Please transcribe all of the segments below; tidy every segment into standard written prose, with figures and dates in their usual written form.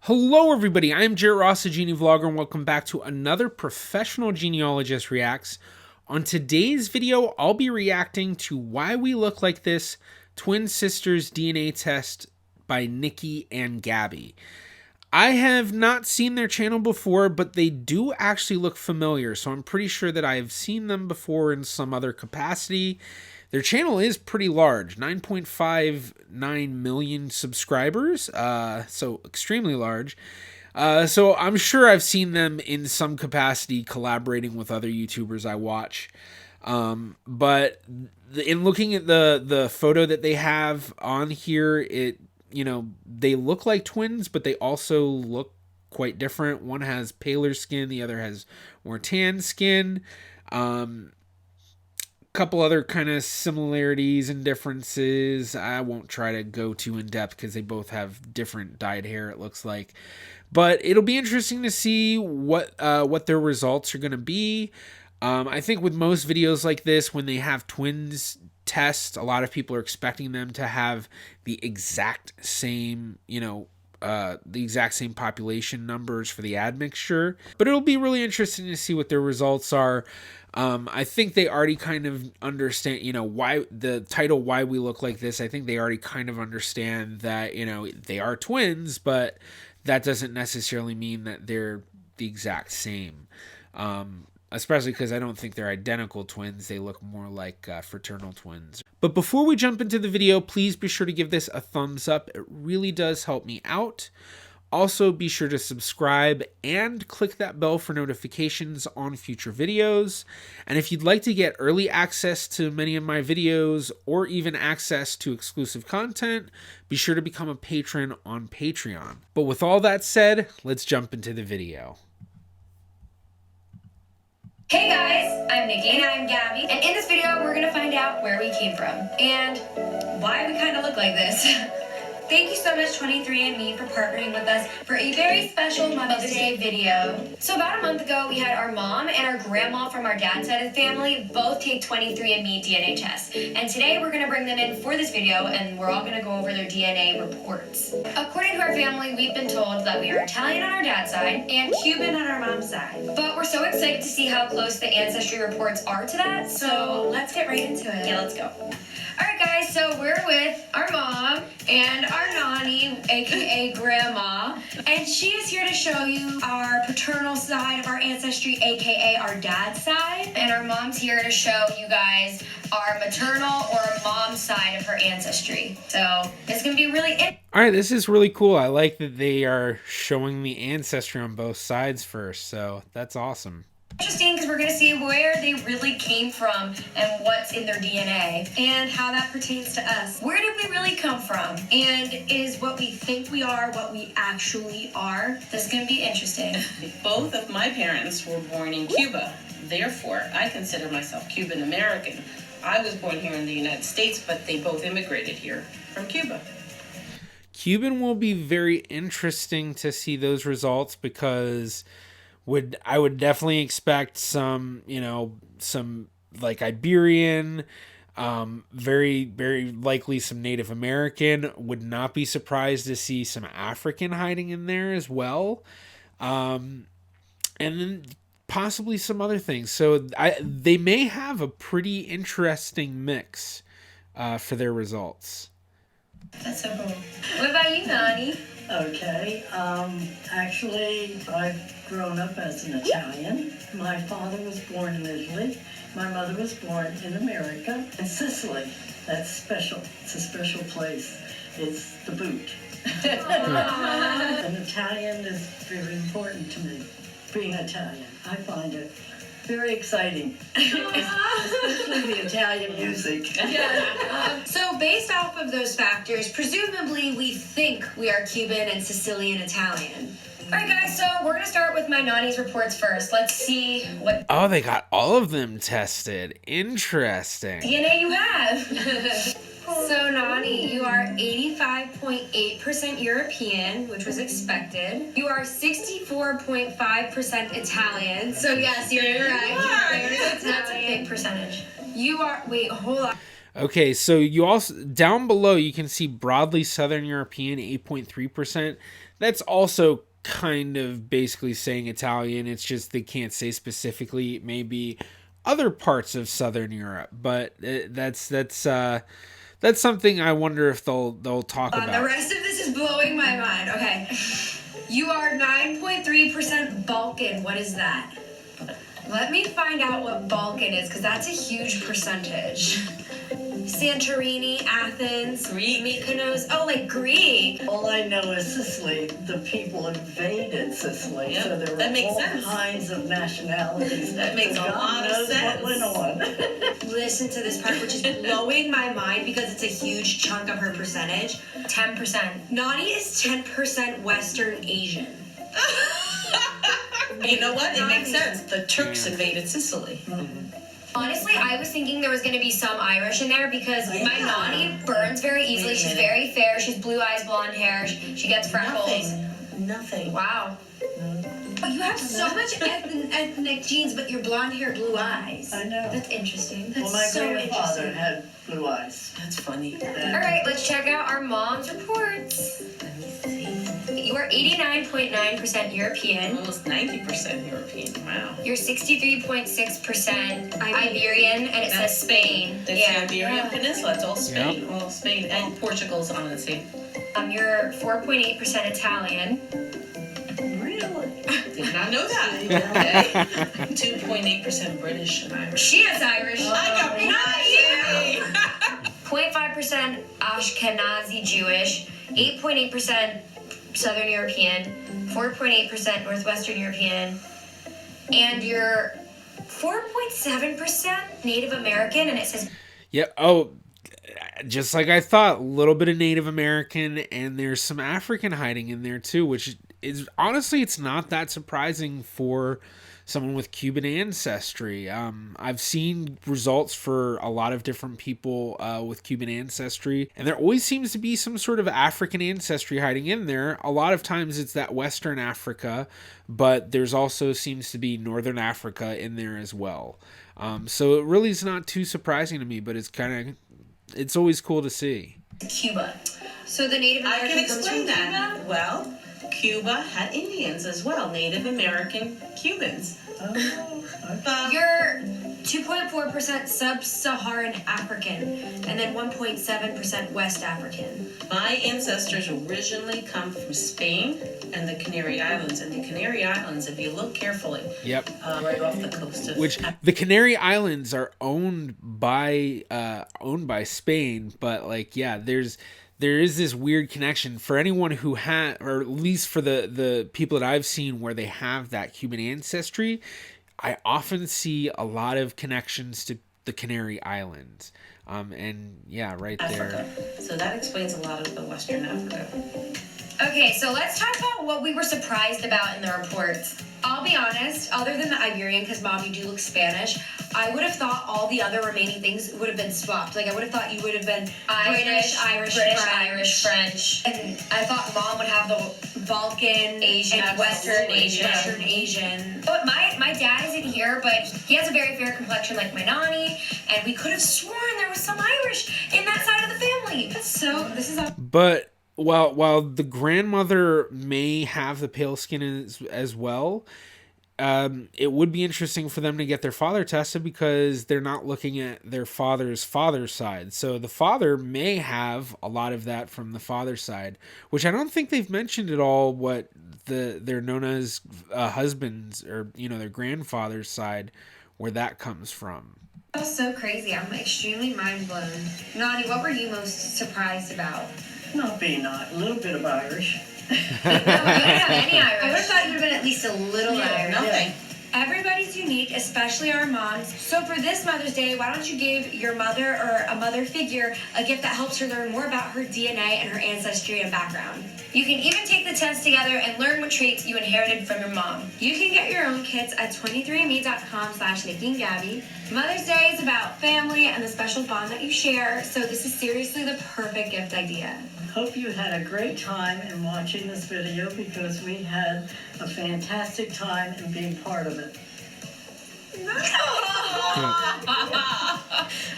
Hello everybody, I'm Jared Ross, the GeneaVlogger, and welcome back to another professional Genealogist Reacts. On today's video, I'll be reacting to Why We Look Like This, Twin Sisters DNA Test by Niki and Gabi. I have not seen their channel before, but they do actually look familiar, so I'm pretty sure that I've seen them before in some other capacity. Their channel is pretty large, 9.59 million subscribers, so extremely large. So I'm sure I've seen them in some capacity collaborating with other YouTubers I watch. But in looking at the photo that they have on here, they look like twins, but they also look quite different. One has paler skin, the other has more tan skin. Couple other kind of similarities and differences. I won't try to go too in depth because they both have different dyed hair, it looks like. But it'll be interesting to see what their results are going to be. I think with most videos like this, when they have twins test, a lot of people are expecting them to have the exact same, the exact same population numbers for the admixture. But it'll be really interesting to see what their results are. I think they already kind of understand, why the title, Why We Look Like This. I think they already kind of understand that, they are twins, but that doesn't necessarily mean that they're the exact same. Especially because I don't think they're identical twins. They look more like fraternal twins. But before we jump into the video, please be sure to give this a thumbs up. It really does help me out. Also, be sure to subscribe and click that bell for notifications on future videos. And if you'd like to get early access to many of my videos or even access to exclusive content, be sure to become a patron on Patreon. But with all that said, let's jump into the video. Hey guys, I'm Niki and I'm Gabi, and in this video we're gonna find out where we came from and why we kind of look like this. Thank you so much 23andMe for partnering with us for a very special Mother's Day video. So about a month ago, we had our mom and our grandma from our dad's side of the family both take 23andMe DNA tests. And today we're gonna bring them in for this video and we're all gonna go over their DNA reports. According to our family, we've been told that we are Italian on our dad's side and Cuban on our mom's side. But we're so excited to see how close the Ancestry reports are to that, so let's get right into it. Yeah, let's go. Alright guys, so we're with our mom and our nanny, aka grandma, and she is here to show you our paternal side of our ancestry, aka our dad's side, and our mom's here to show you guys our maternal or mom's side of her ancestry. So it's gonna be really interesting. Alright, this is really cool. I like that they are showing the ancestry on both sides first, so that's awesome. Interesting because we're going to see where they really came from and what's in their DNA and how that pertains to us. Where did we really come from? And is what we think we are what we actually are? This is going to be interesting. Both of my parents were born in Cuba. Therefore, I consider myself Cuban American. I was born here in the United States, but they both immigrated here from Cuba. Cuban will be very interesting to see those results because I would definitely expect some, some like Iberian, very, very likely some Native American. Would not be surprised to see some African hiding in there as well. And then possibly some other things. So they may have a pretty interesting mix for their results. That's so cool. What about you, Nani? Okay, actually, I've grown up as an Italian. My father was born in Italy. My mother was born in America, in Sicily. That's special. It's a special place. It's the boot. An Italian is very important to me. Being Italian, I find it very exciting, especially the Italian music. Yeah. So based off of those factors, presumably we think we are Cuban and Sicilian Italian. All right, guys, so we're going to start with my nanny's reports first. Let's see what... Oh, they got all of them tested. Interesting. DNA you have. So, Nani, you are 85.8% European, which was expected. You are 64.5% Italian. So, yes, you're correct. That's a big percentage. You are... Wait, hold on. Okay, so you also down below you can see broadly Southern European 8.3%. That's also kind of basically saying Italian. It's just they can't say specifically. It may be other parts of Southern Europe, but that's something I wonder if they'll talk about. The rest of this is blowing my mind. Okay, you are 9.3% Balkan. What is that? Let me find out what Balkan is, because that's a huge percentage. Santorini, Athens, Greek. Mykonos. Oh, like Greek. All I know is Sicily, the people invaded Sicily, Yep, so there that were makes all sense. kinds of nationalities. That makes So a God lot of knows sense. what went on. Listen to this part, which is blowing my mind because it's a huge chunk of her percentage. 10%. Nani is 10% Western Asian. You know what? It makes Nani. sense. The Turks invaded Sicily. Honestly, I was thinking there was going to be some Irish in there because my Yeah. Nani burns very easily. Wait a She's minute. very fair. She's blue eyes, blonde hair. She gets freckles. Nothing. Wow. But you have so much ethnic genes, but your blonde hair, blue eyes. I know. That's interesting. That's Well, my so grandfather interesting. had blue eyes. That's funny. All right, let's check out our mom's reports. Let me see. You are 89.9% European. Almost 90% European. Wow. You're 63.6% Iberian, and it says Spain. That's the Iberian Peninsula. It's all Spain. Yep. All Spain. And Portugal's on the same. You're 4.8% Italian. Really? Did not know that. Okay. 2.8% British and Irish. She is Irish. I got Not you. 0.5% Ashkenazi Jewish. 8.8% Southern European. 4.8% Northwestern European. And you're 4.7% Native American, and it says Yep. Oh, just like I thought, a little bit of Native American, and there's some African hiding in there too, which is honestly, it's not that surprising for someone with Cuban ancestry. I've seen results for a lot of different people with Cuban ancestry, and there always seems to be some sort of African ancestry hiding in there. A lot of times it's that Western Africa, but there's also seems to be Northern Africa in there as well. So it really is not too surprising to me, but it's always cool to see. Cuba. So the Native I American can comes explain from that. Cuba? Well, Cuba had Indians as well, Native American Cubans. Oh, okay. You're 2.4% Sub-Saharan African, and then 1.7% West African. My ancestors originally come from Spain and the Canary Islands. And the Canary Islands, if you look carefully, Yep. right off the coast of Which the Canary Islands are owned by Spain, but like there is this weird connection for anyone who had, or at least for the people that I've seen where they have that Cuban ancestry. I often see a lot of connections to the Canary Islands. And yeah, right Africa. there. So that explains a lot of the Western Africa. Okay, so let's talk about what we were surprised about in the reports. I'll be honest, other than the Iberian, because Mom, you do look Spanish, I would have thought all the other remaining things would have been swapped. Like, I would have thought you would have been British, Irish, French. And I thought Mom would have the Balkan, Asian, and Western Asian. But my dad isn't here, but he has a very fair complexion like my Nani, and we could have sworn there was some Irish in that side of the family. So, this is a... But while the grandmother may have the pale skin as well, it would be interesting for them to get their father tested because they're not looking at their father's side. So the father may have a lot of that from the father's side, which I don't think they've mentioned at all what they're known as husbands or their grandfather's side, where that comes from. That was so crazy. I'm extremely mind blown. Nani, what were you most surprised about? Not being a little bit of Irish. No, you didn't have any Irish. I would have thought you would have been at least a little Irish. Nothing. Everybody's unique, especially our moms. So for this Mother's Day, why don't you give your mother or a mother figure a gift that helps her learn more about her DNA and her ancestry and background? You can even take the test together and learn what traits you inherited from your mom. You can get your own kits at 23andme.com/Niki and Gabi. Mother's Day is about family and the special bond that you share, so this is seriously the perfect gift idea. Hope you had a great time in watching this video because we had a fantastic time in being part of it. No!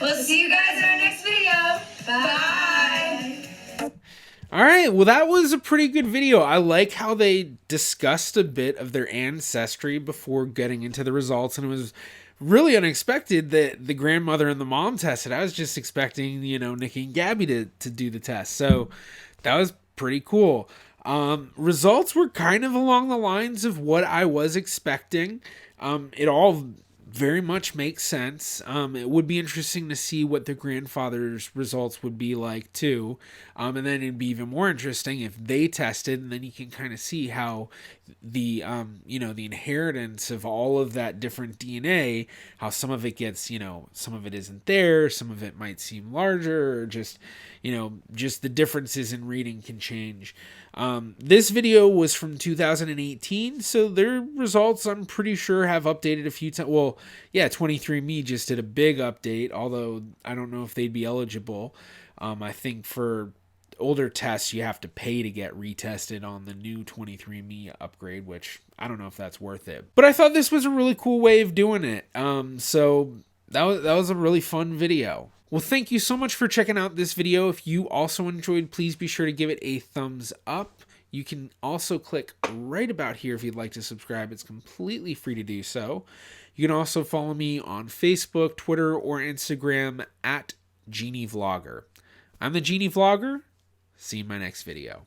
We'll see you guys in our next video. Bye. All right, well, that was a pretty good video. I like how they discussed a bit of their ancestry before getting into the results, and it was really unexpected that the grandmother and the mom tested. I was just expecting, Niki and Gabi to do the test, so that was pretty cool. Results were kind of along the lines of what I was expecting. It all very much makes sense. It would be interesting to see what the grandfather's results would be like too. And then it'd be even more interesting if they tested, and then you can kind of see how the the inheritance of all of that different DNA, how some of it gets, some of it isn't there, some of it might seem larger, or just the differences in reading can change. This video was from 2018, so their results, I'm pretty sure, have updated a few times. Well, yeah, 23andMe just did a big update, although I don't know if they'd be eligible. I think for older tests, you have to pay to get retested on the new 23andMe upgrade, which I don't know if that's worth it. But I thought this was a really cool way of doing it. So that was a really fun video. Well, thank you so much for checking out this video. If you also enjoyed, please be sure to give it a thumbs up. You can also click right about here if you'd like to subscribe. It's completely free to do so. You can also follow me on Facebook, Twitter, or Instagram at GeneaVlogger. I'm the GeneaVlogger. See you in my next video.